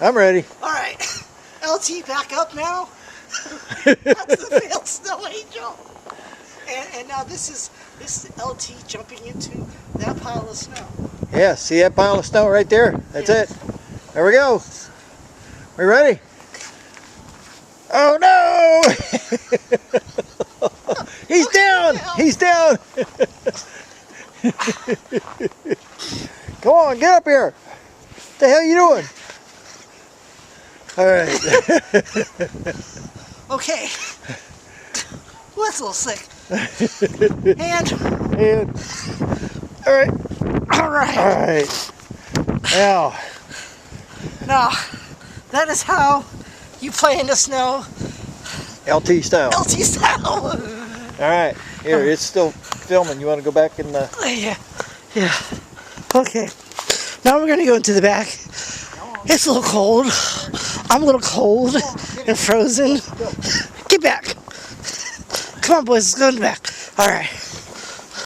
I'm ready. All right. LT, back up now. That's the failed snow angel. And now this is LT jumping into that pile of snow. Yeah, see that pile of snow right there? That's it. There we go. We ready? Oh no! He's down! He's down! Come on, get up here! What the hell are you doing? Alright. Okay. Well, that's a little sick. And. Alright. Alright. Alright. Now. Now, that is how you play in the snow. LT style. LT style. Alright. Here, it's still filming. You want to go back in the... Yeah. Okay. Now we're going to go into the back. It's a little cold. I'm a little cold and frozen. Get back. Come on, boys. Let's go in the back. All right.